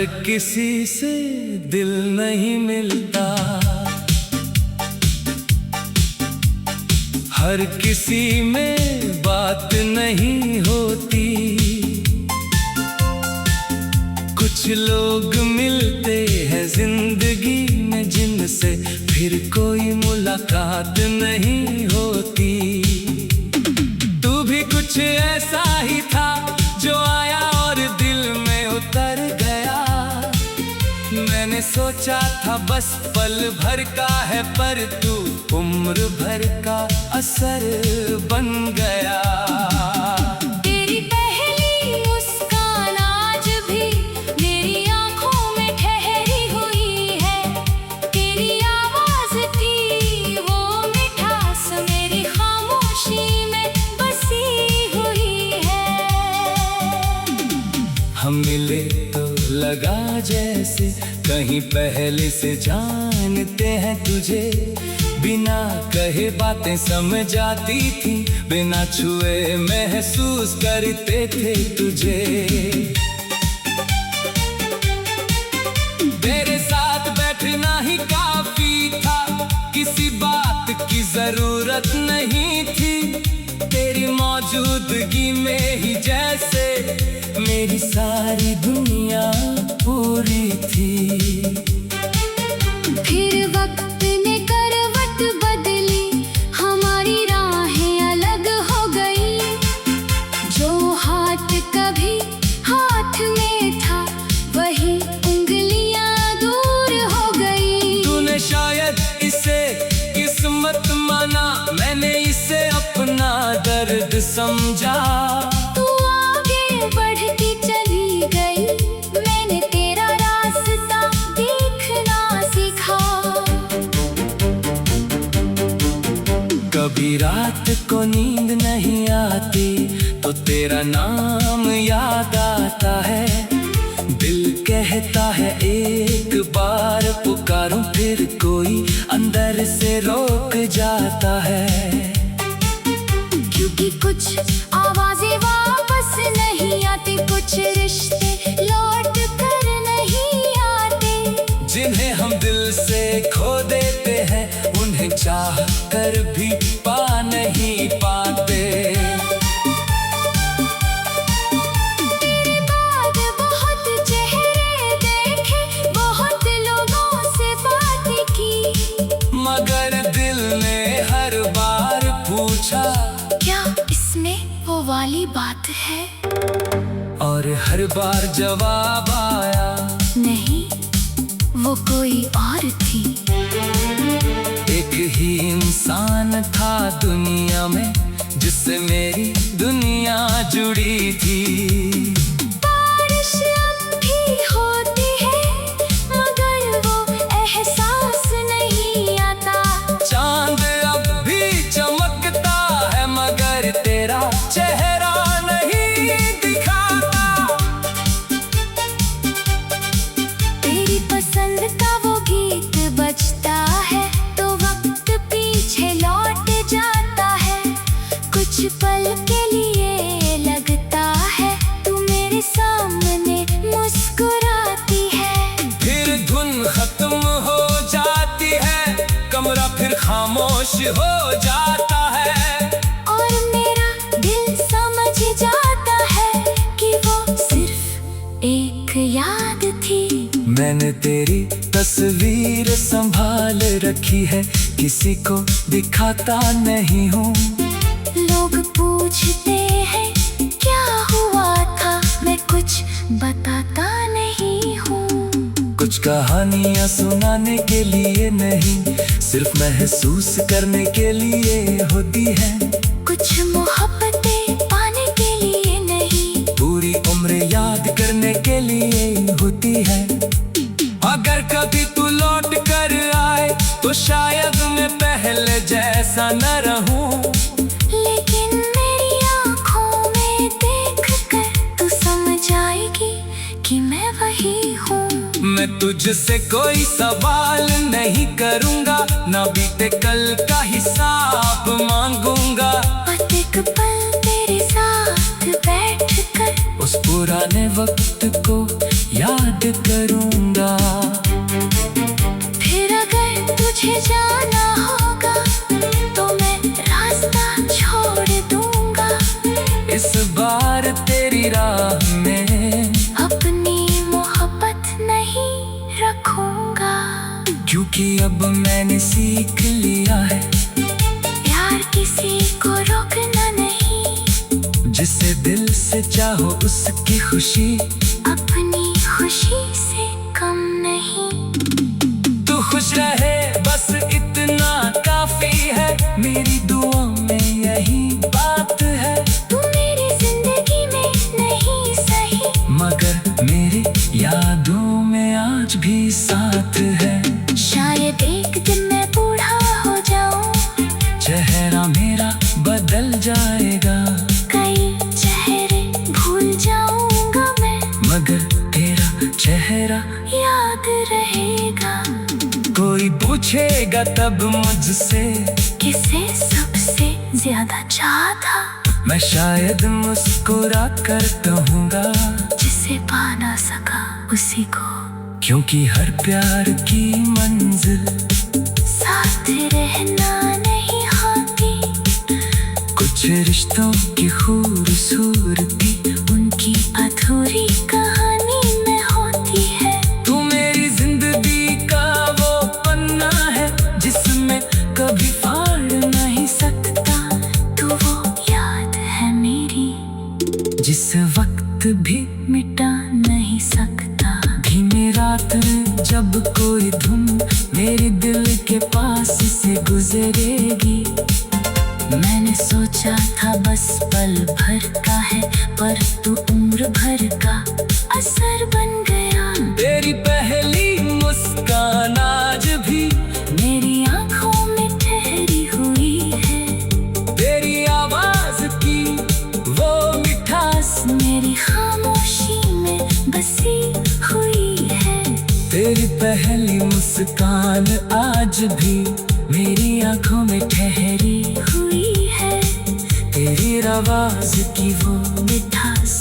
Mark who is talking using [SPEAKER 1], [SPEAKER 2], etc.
[SPEAKER 1] हर किसी से दिल नहीं मिलता, हर किसी में बात नहीं होती। कुछ लोग मिलते हैं जिंदगी में जिनसे फिर कोई मुलाकात नहीं होती। तू भी कुछ ऐसा ही था जो आया और दिल में उतर गया। मैंने सोचा था बस पल भर का है, पर तू उम्र भर का असर बन गया।
[SPEAKER 2] तेरी पहली मुस्कान आज भी मेरी आंखों में ठहरी हुई है। तेरी आवाज थी वो मिठास मेरी खामोशी में बसी हुई है।
[SPEAKER 1] हम मिले तो लगा जैसे कहीं पहले से जानते हैं तुझे। बिना कहे बातें समझ आती थी, बिना छुए महसूस करते थे तुझे। तेरे साथ बैठना ही काफी था, किसी बात की जरूरत नहीं थी। तेरी मौजूदगी में ही जैसे मेरी सारी दुनिया पूरी थी।
[SPEAKER 2] फिर वक्त ने करवट बदली, हमारी राहें अलग हो गई। जो हाथ कभी हाथ में था वही उंगलियां दूर हो गई।
[SPEAKER 1] तूने शायद इसे किस्मत माना, मैंने इसे अपना दर्द समझा।
[SPEAKER 2] तू आगे बढ़ती चली गई, मैंने तेरा रास्ता देखना सीखा।
[SPEAKER 1] कभी रात को नींद नहीं आती तो तेरा नाम याद आता है। दिल कहता है एक बार पुकारूं, फिर कोई अंदर से रोक जाता है।
[SPEAKER 2] क्योंकि कुछ आवाजें वापस नहीं आती, कुछ रिश्ते लौट कर नहीं आते।
[SPEAKER 1] जिन्हें हम दिल से खो देते हैं, उन्हें चाह कर भी पा नहीं पाते।
[SPEAKER 2] तेरे बाद बहुत चेहरे देखे, बहुत लोगों से बातें की,
[SPEAKER 1] मगर दिल ने हर बार पूछा,
[SPEAKER 2] क्या इसमें वो वाली बात है?
[SPEAKER 1] और हर बार जवाब आया,
[SPEAKER 2] नहीं, वो कोई और थी।
[SPEAKER 1] एक ही इंसान था दुनिया में जिससे मेरी दुनिया जुड़ी थी।
[SPEAKER 2] बारिश अब भी होती है मगर वो एहसास नहीं आता।
[SPEAKER 1] चांद अब भी चमकता है मगर तेरा चेहरा नहीं दिखाता।
[SPEAKER 2] तेरी पसंद का वो गीत बजता है तो वक्त पीछे लौट जाता है। कुछ पल के लिए लगता है तू मेरे सामने मुस्कुराती है।
[SPEAKER 1] फिर धुन खत्म हो जाती है, कमरा फिर खामोश हो जाता है।
[SPEAKER 2] और मेरा दिल समझ जाता है कि वो सिर्फ एक याद थी।
[SPEAKER 1] मैंने तेरी तस्वीर संभाल रखी है, किसी को दिखाता नहीं हूँ।
[SPEAKER 2] लोग पूछते हैं क्या हुआ था, मैं कुछ बताता नहीं हूँ।
[SPEAKER 1] कुछ कहानियाँ सुनाने के लिए नहीं, सिर्फ महसूस करने के लिए होती है।
[SPEAKER 2] कुछ मोहब्बतें पाने के लिए नहीं,
[SPEAKER 1] पूरी उम्र याद करने के लिए होती है। अगर कभी तू लौट कर आए तो शायद मैं पहले जैसा न रहूं।
[SPEAKER 2] लेकिन मेरी आँखों में देखकर तू समझ आएगी कि मैं वही हूँ।
[SPEAKER 1] मैं तुझसे कोई सवाल नहीं करूँगा, ना बीते कल का हिसाब मांगूंगा।
[SPEAKER 2] और एक पल तेरे साथ बैठकर
[SPEAKER 1] उस पुराने वक्त को याद बात करूंगा।
[SPEAKER 2] फिर अगर तुझे जाना होगा तो मैं रास्ता छोड़ दूंगा।
[SPEAKER 1] इस बार तेरी राह में
[SPEAKER 2] अपनी मोहब्बत नहीं रखूंगा,
[SPEAKER 1] क्योंकि अब मैंने सीख लिया है
[SPEAKER 2] प्यार किसी को रोकना नहीं।
[SPEAKER 1] जिसे दिल से चाहो उसकी खुशी
[SPEAKER 2] अपनी खुशी से कम नहीं।
[SPEAKER 1] तू खुश रहे बस इतना काफी है, मेरी दुआ में यही बात है।
[SPEAKER 2] तू मेरी जिंदगी में नहीं सही,
[SPEAKER 1] मगर मेरी यादों में आज भी साथ है।
[SPEAKER 2] शायद एक दिन मैं बूढ़ा हो जाऊं,
[SPEAKER 1] चेहरा मेरा बदल जाएगा,
[SPEAKER 2] कई चेहरे भूल जाऊंगा मैं,
[SPEAKER 1] मगर तेरा चेहरा
[SPEAKER 2] याद रहेगा।
[SPEAKER 1] कोई पूछेगा तब मुझसे
[SPEAKER 2] किसे सबसे ज्यादा चाहा था,
[SPEAKER 1] मैं शायद मुस्कुरा कर कहूँगा
[SPEAKER 2] जिसे पा ना सका उसी को।
[SPEAKER 1] क्योंकि हर प्यार की मंजिल
[SPEAKER 2] साथ रहना नहीं होती,
[SPEAKER 1] कुछ रिश्तों की खूबसूरती
[SPEAKER 2] उनकी अधूरी कहानी में होती है।
[SPEAKER 1] तू मेरी जिंदगी का वो पन्ना है जिसमें कभी फाड़ नहीं सकता।
[SPEAKER 2] तू वो याद है मेरी
[SPEAKER 1] जिस वक्त भी
[SPEAKER 2] मिटा नहीं सकता।
[SPEAKER 1] धीमी रात में जब कोई धुन मेरे दिल के पास से गुजरेगी, मैंने सोचा था बस पल भर का है, पर तू उम्र भर का असर बन गया। तेरी पहली मुस्कान आज भी
[SPEAKER 2] मेरी आंखों में ठहरी हुई है,
[SPEAKER 1] तेरी आवाज की वो मिठास
[SPEAKER 2] मेरी खामोशी में बसी हुई है।
[SPEAKER 1] तेरी पहली मुस्कान आज भी मेरी आंखों में ठहरी
[SPEAKER 2] हुई है
[SPEAKER 1] तेरी आवाज की वो
[SPEAKER 2] मिठास